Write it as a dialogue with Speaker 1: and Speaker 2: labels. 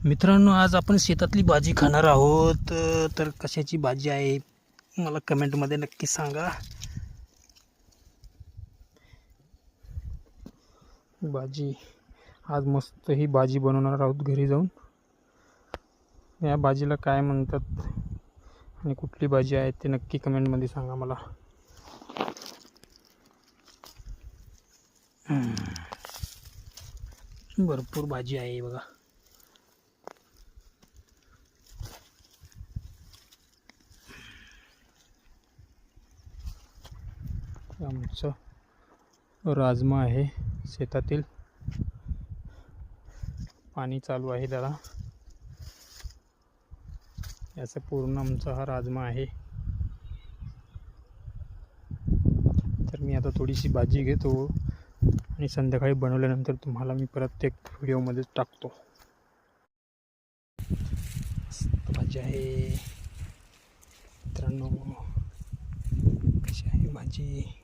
Speaker 1: मित्रांनो, आज आपण शेतातली भाजी खाणार आहोत. तर कशाची भाजी आहे मला कमेंटमध्ये नक्की सांगा. भाजी आज मस्त ही भाजी बनवणार आहोत घरी जाऊन. या भाजीला काय म्हणतात आणि कुठली भाजी आहे ते नक्की कमेंटमध्ये सांगा मला. भरपूर भाजी आहे बघा. आमचं राजमा आहे शेतातील. पाणी चालू आहे त्याला. याचा पूर्ण आमचा हा राजमा आहे. तर मी आता थोडीशी भाजी घेतो आणि संध्याकाळी बनवल्यानंतर तुम्हाला मी परत एक व्हिडिओमध्ये टाकतो. भाजी आहे मित्रांनो, कशी आहे भाजी.